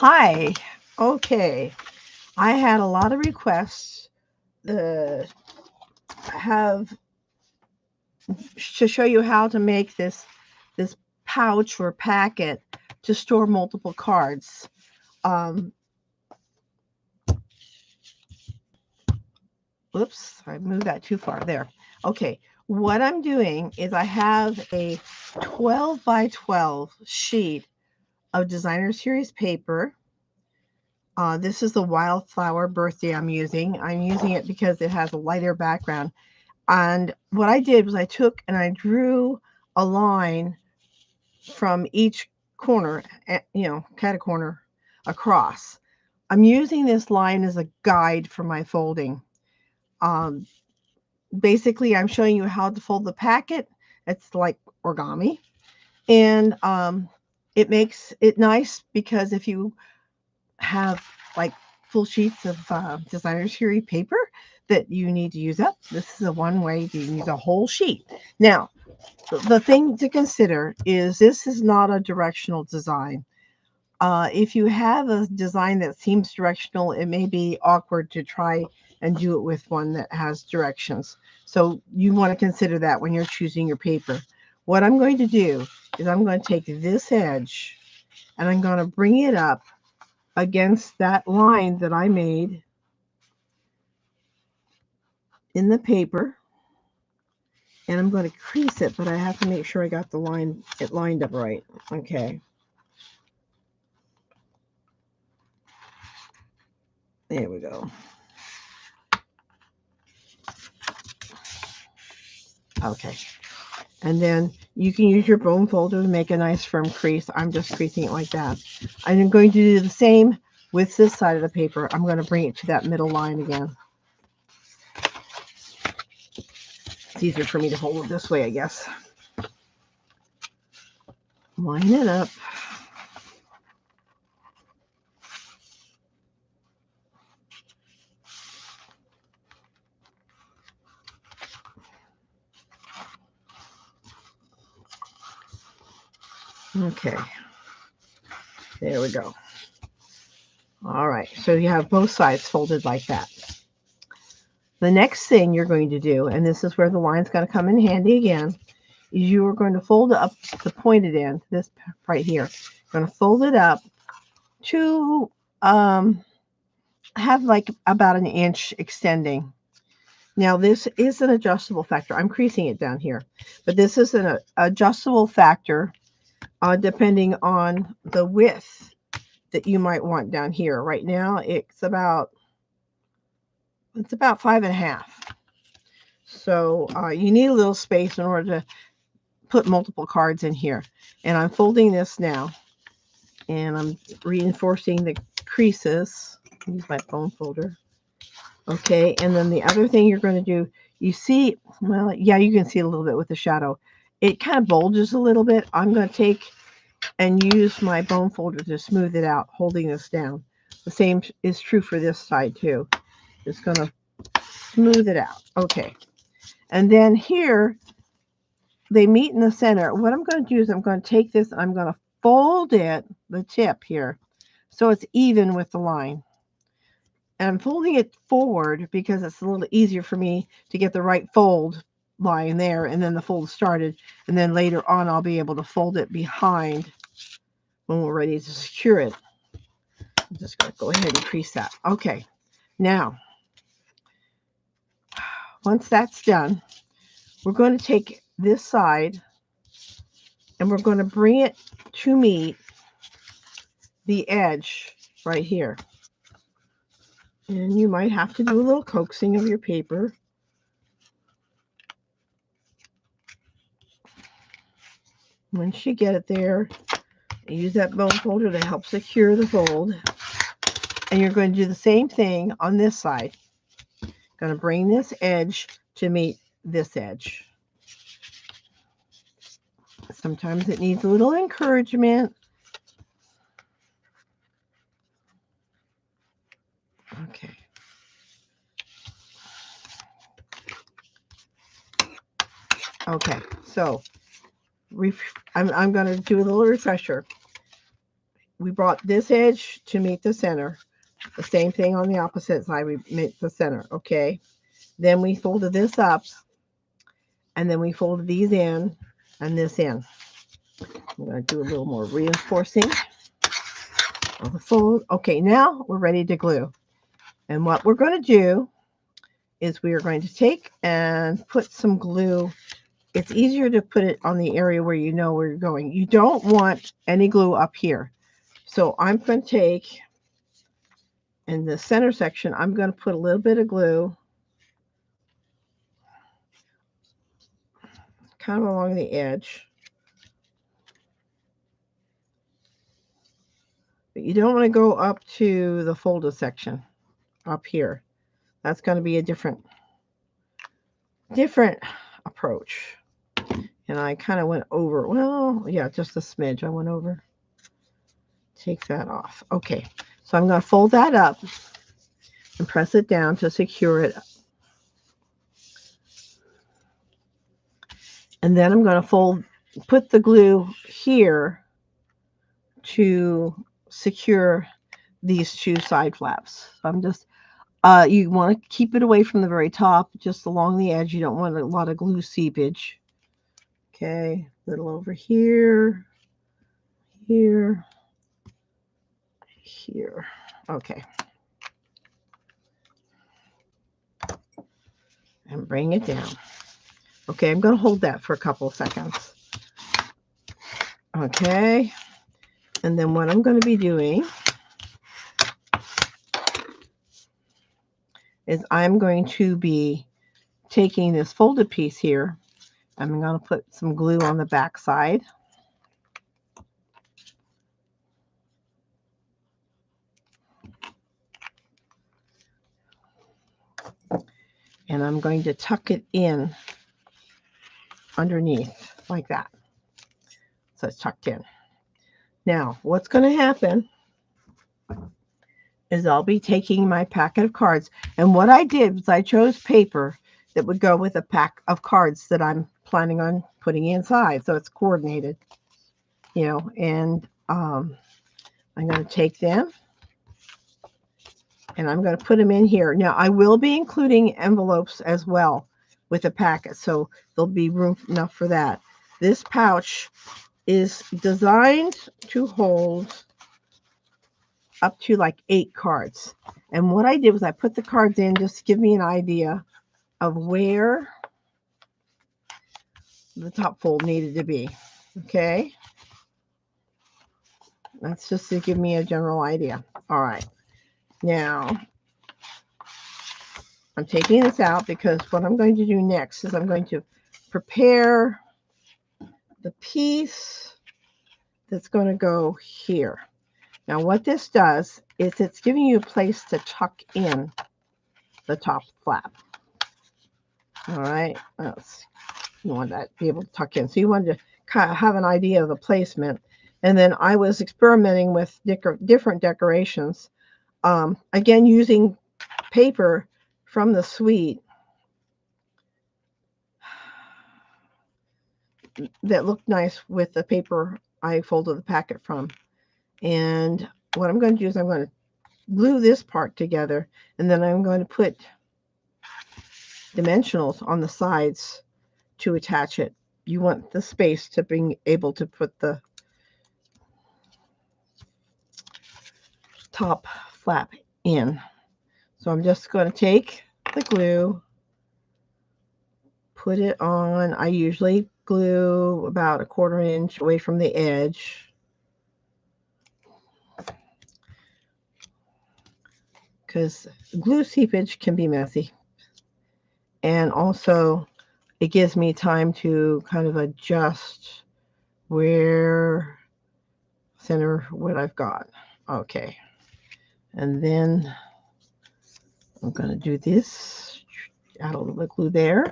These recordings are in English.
Hi. Okay. I had a lot of requests uh, have to show you how to make this pouch or packet to store multiple cards. Um, Oops, I moved that too far there. Okay. What I'm doing is I have a 12 by 12 sheet of designer series paper. This is the wildflower birthday I'm using. I'm using it because it has a lighter background. And what I did was I took and I drew a line from each corner, cut a corner across. I'm using this line as a guide for my folding. Um, Basically, I'm showing you how to fold the packet. It's like origami. And it makes it nice because if you have like full sheets of designer series paper that you need to use up, this is a one way to use a whole sheet. Now, the thing to consider is this is not a directional design. If you have a design that seems directional, it may be awkward to try and do it with one that has directions. So you want to consider that when you're choosing your paper. What I'm going to do is I'm going to take this edge and I'm going to bring it up against that line that I made in the paper, and I'm going to crease it, but I have to make sure I got it lined up right. Okay. There we go. Okay. And then you can use your bone folder to make a nice firm crease. I'm just creasing it like that. I'm going to do the same with this side of the paper. I'm going to bring it to that middle line again. It's easier for me to hold it this way, I guess. Line it up. Okay. There we go. All right. So you have both sides folded like that. The next thing you're going to do, and this is where the line's going to come in handy again, is you are going to fold up the pointed end, this right here. You're going to fold it up to have like about an inch extending. Now this is an adjustable factor. I'm creasing it down here, but this is an adjustable factor depending on the width that you might want down here. Right now it's about 5.5. So you need a little space in order to put multiple cards in here. And I'm folding this now, and I'm reinforcing the creases. Use my bone folder. Okay, and then the other thing you're going to do, you see, well, yeah, you can see a little bit with the shadow. It kind of bulges a little bit. I'm going to take and use my bone folder to smooth it out, holding this down. The same is true for this side too. Just going to smooth it out. Okay, and then here, they meet in the center. What I'm going to do is I'm going to take this and I'm going to fold it, the tip here, so it's even with the line. And I'm folding it forward because it's a little easier for me to get the right fold line there, and then the fold started, and then later on I'll be able to fold it behind when we're ready to secure it. I'm just going to go ahead and crease that. Okay, now once that's done, we're going to take this side and we're going to bring it to meet the edge right here. And you might have to do a little coaxing of your paper. Once you get it there, use that bone folder to help secure the fold. And you're going to do the same thing on this side. Going to bring this edge to meet this edge. Sometimes it needs a little encouragement. Okay. Okay, so I'm going to do a little refresher. we brought this edge to meet the center. The same thing on the opposite side, we meet the center, okay? Then we folded this up, and then we folded these in and this in. I'm going to do a little more reinforcing of the fold. Okay, now we're ready to glue. And what we're going to do is we are going to take and put some glue. It's easier to put it on the area where you know where you're going. You don't want any glue up here. So I'm going to take, in the center section, I'm going to put a little bit of glue kind of along the edge. But you don't want to go up to the folded section up here. That's going to be a different approach. And I kind of went over, well, yeah, just a smidge I went over. Take that off. Okay, so I'm going to fold that up and press it down to secure it. And then I'm going to put the glue here to secure these two side flaps. So I'm just, you want to keep it away from the very top, just along the edge. You don't want a lot of glue seepage. Okay, a little over here, here, here. Okay. And bring it down. Okay, I'm going to hold that for a couple of seconds. Okay. And then what I'm going to be doing is I'm going to be taking this folded piece here. I'm going to put some glue on the back side. And I'm going to tuck it in underneath like that. So it's tucked in. Now, what's going to happen is I'll be taking my packet of cards. And what I did was I chose paper that would go with a pack of cards that I'm planning on putting inside. So it's coordinated, you know, and I'm going to take them and I'm going to put them in here. Now, I will be including envelopes as well with a packet, so there'll be room enough for that. This pouch is designed to hold up to like 8 cards. And what I did was I put the cards in just to give me an idea of where the top fold needed to be. Okay. That's just to give me a general idea. All right. Now, I'm taking this out because what I'm going to do next is I'm going to prepare the piece that's going to go here. Now, what this does is it's giving you a place to tuck in the top flap. All right. You want that to be able to tuck in. So you wanted to kind of have an idea of the placement. And then I was experimenting with different decorations. Again, using paper from the suite that looked nice with the paper I folded the packet from. And what I'm going to do is I'm going to glue this part together, and then I'm going to put dimensionals on the sides to attach it. You want the space to be able to put the top flap in. So I'm just going to take the glue, put it on. I usually glue about 1/4 inch away from the edge. Because glue seepage can be messy. And also, it gives me time to kind of adjust center what I've got. Okay. And then I'm going to do this. Add a little bit of glue there.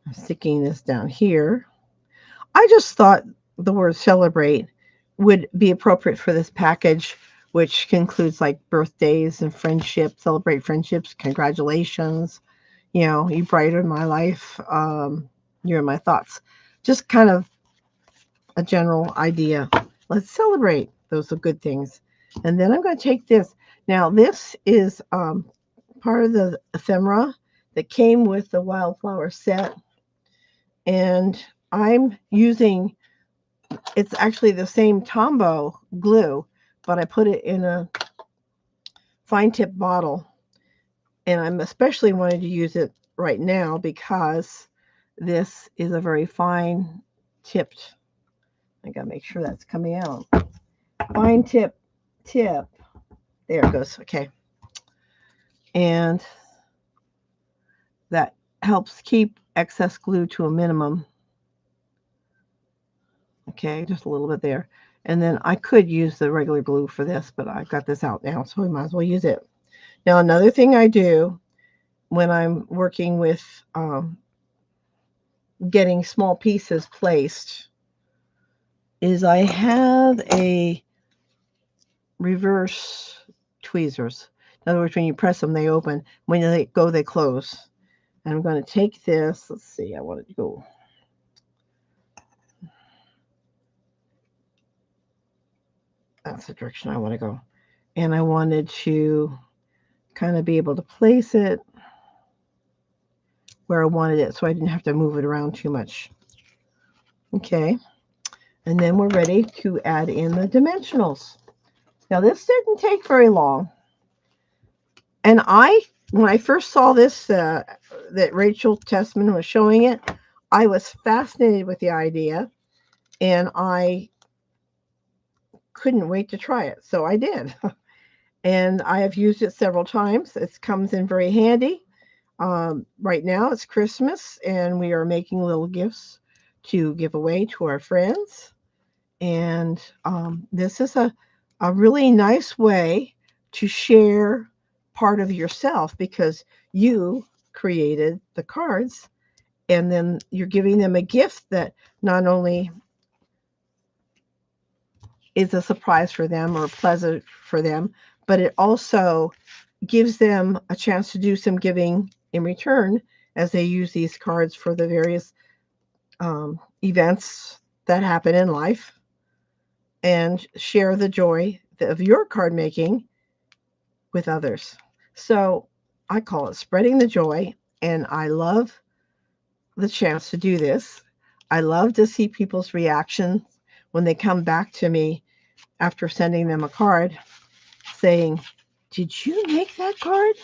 I'm sticking this down here. I just thought the word celebrate would be appropriate for this package, which includes like birthdays and friendships, celebrate friendships, congratulations, you know, you brightened my life, you're in my thoughts. Just kind of a general idea. Let's celebrate those are good things. And then I'm going to take this. Now, this is part of the ephemera that came with the wildflower set. And I'm using, it's actually the same Tombow glue, but I put it in a fine tip bottle. And I'm especially wanting to use it right now because this is a very fine tipped. I gotta make sure that's coming out. Fine tip. There it goes. Okay. And that helps keep excess glue to a minimum. Okay, just a little bit there. And then I could use the regular glue for this, but I've got this out now, so we might as well use it. Now, another thing I do when I'm working with getting small pieces placed is I have a reverse tweezers. In other words, when you press them, they open. When they go, they close. And I'm going to take this. Let's see. I want it to go. That's the direction I want to go. And I wanted to kind of be able to place it where I wanted it so I didn't have to move it around too much. Okay. And then we're ready to add in the dimensionals. Now, this didn't take very long. And when I first saw this, that Rachel Tessman was showing it, I was fascinated with the idea, and I couldn't wait to try it. So I did. And I have used it several times. It comes in very handy. Right now it's Christmas, and we are making little gifts to give away to our friends. And this is a really nice way to share part of yourself because you created the cards, and then you're giving them a gift that not only is a surprise for them or pleasant for them, but it also gives them a chance to do some giving in return as they use these cards for the various events that happen in life and share the joy of your card making with others. So I call it spreading the joy, and I love the chance to do this. I love to see people's reactions when they come back to me after sending them a card saying, "Did you make that card?"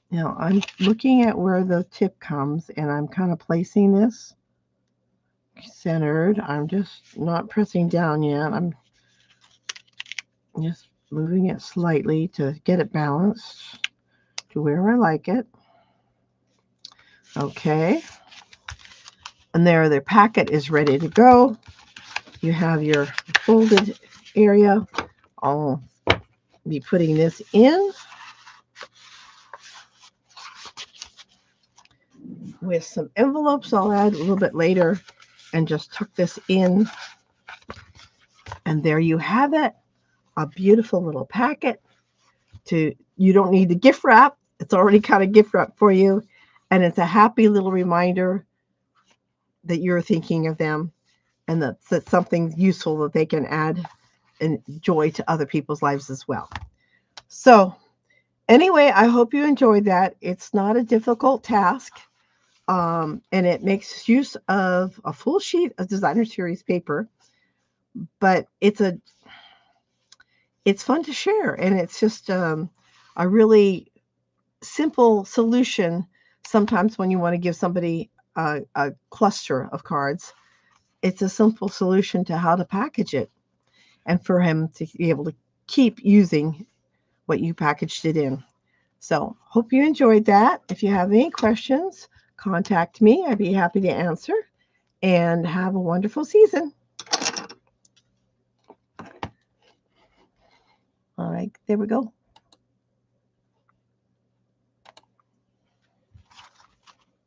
Now I'm looking at where the tip comes, and I'm kind of placing this centered. I'm just not pressing down yet. I'm just moving it slightly to get it balanced to where I like it. Okay. And there, the packet is ready to go. You have your folded area. I'll be putting this in with some envelopes. I'll add a little bit later and just tuck this in. And there you have it. A beautiful little packet. You don't need the gift wrap. It's already kind of gift wrap for you. And it's a happy little reminder that you're thinking of them and that's something useful that they can add and joy to other people's lives as well. So anyway, I hope you enjoyed that. It's not a difficult task. And it makes use of a full sheet of designer series paper, but it's fun to share, and it's just a really simple solution. Sometimes when you want to give somebody a cluster of cards, it's a simple solution to how to package it and for him to be able to keep using what you packaged it in. So hope you enjoyed that. If you have any questions, contact me. I'd be happy to answer, and have a wonderful season. All right, there we go.